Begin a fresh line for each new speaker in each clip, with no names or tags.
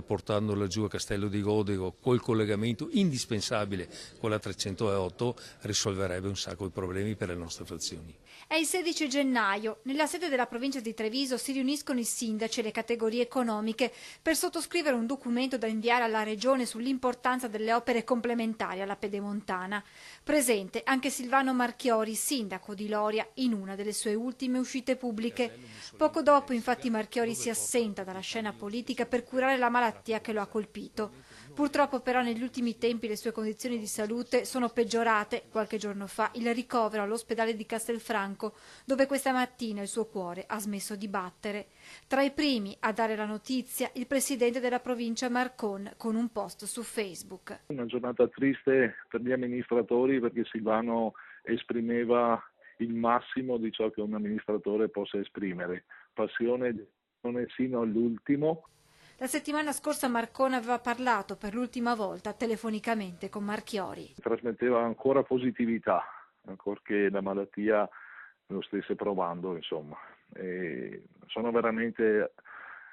Portando laggiù a Castello di Godego col collegamento indispensabile con la 308 risolverebbe un sacco di problemi per le nostre frazioni.
È il 16 gennaio. Nella sede della provincia di Treviso si riuniscono i sindaci e le categorie economiche per sottoscrivere un documento da inviare alla Regione sull'importanza delle opere complementari alla Pedemontana. Presente anche Silvano Marchiori, sindaco di Loria, in una delle sue ultime uscite pubbliche. Poco dopo, infatti, Marchiori si assenta dalla scena politica per curare la malattia che lo ha colpito. Purtroppo però negli ultimi tempi le sue condizioni di salute sono peggiorate. Qualche giorno fa il ricovero all'ospedale di Castelfranco, dove questa mattina il suo cuore ha smesso di battere. Tra i primi a dare la notizia il presidente della provincia Marcon con un post su Facebook.
Una giornata triste per gli amministratori perché Silvano esprimeva il massimo di ciò che un amministratore possa esprimere, passione sino all'ultimo.
La settimana scorsa Marcon aveva parlato per l'ultima volta telefonicamente con Marchiori.
Trasmetteva ancora positività, ancorché la malattia lo stesse provando, insomma. E sono veramente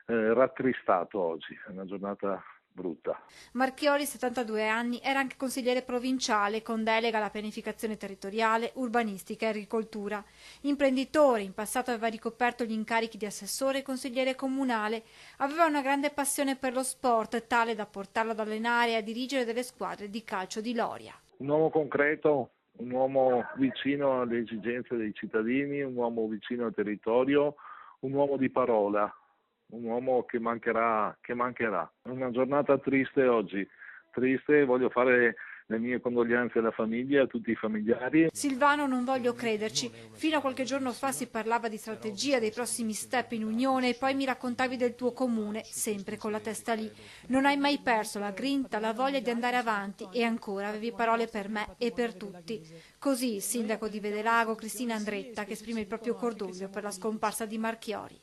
rattristato oggi, è una giornata brutta.
Marchiori, 72 anni, era anche consigliere provinciale con delega alla pianificazione territoriale, urbanistica e agricoltura. Imprenditore, in passato aveva ricoperto gli incarichi di assessore e consigliere comunale. Aveva una grande passione per lo sport, tale da portarlo ad allenare e a dirigere delle squadre di calcio di Loria.
Un uomo concreto, un uomo vicino alle esigenze dei cittadini, un uomo vicino al territorio, un uomo di parola. Un uomo che mancherà. Una giornata triste oggi, triste, voglio fare le mie condoglianze alla famiglia e a tutti i familiari.
Silvano, non voglio crederci. Fino a qualche giorno fa si parlava di strategia, dei prossimi step in Unione e poi mi raccontavi del tuo comune, sempre con la testa lì. Non hai mai perso la grinta, la voglia di andare avanti e ancora avevi parole per me e per tutti. Così il sindaco di Vedelago, Cristina Andretta, che esprime il proprio cordoglio per la scomparsa di Marchiori.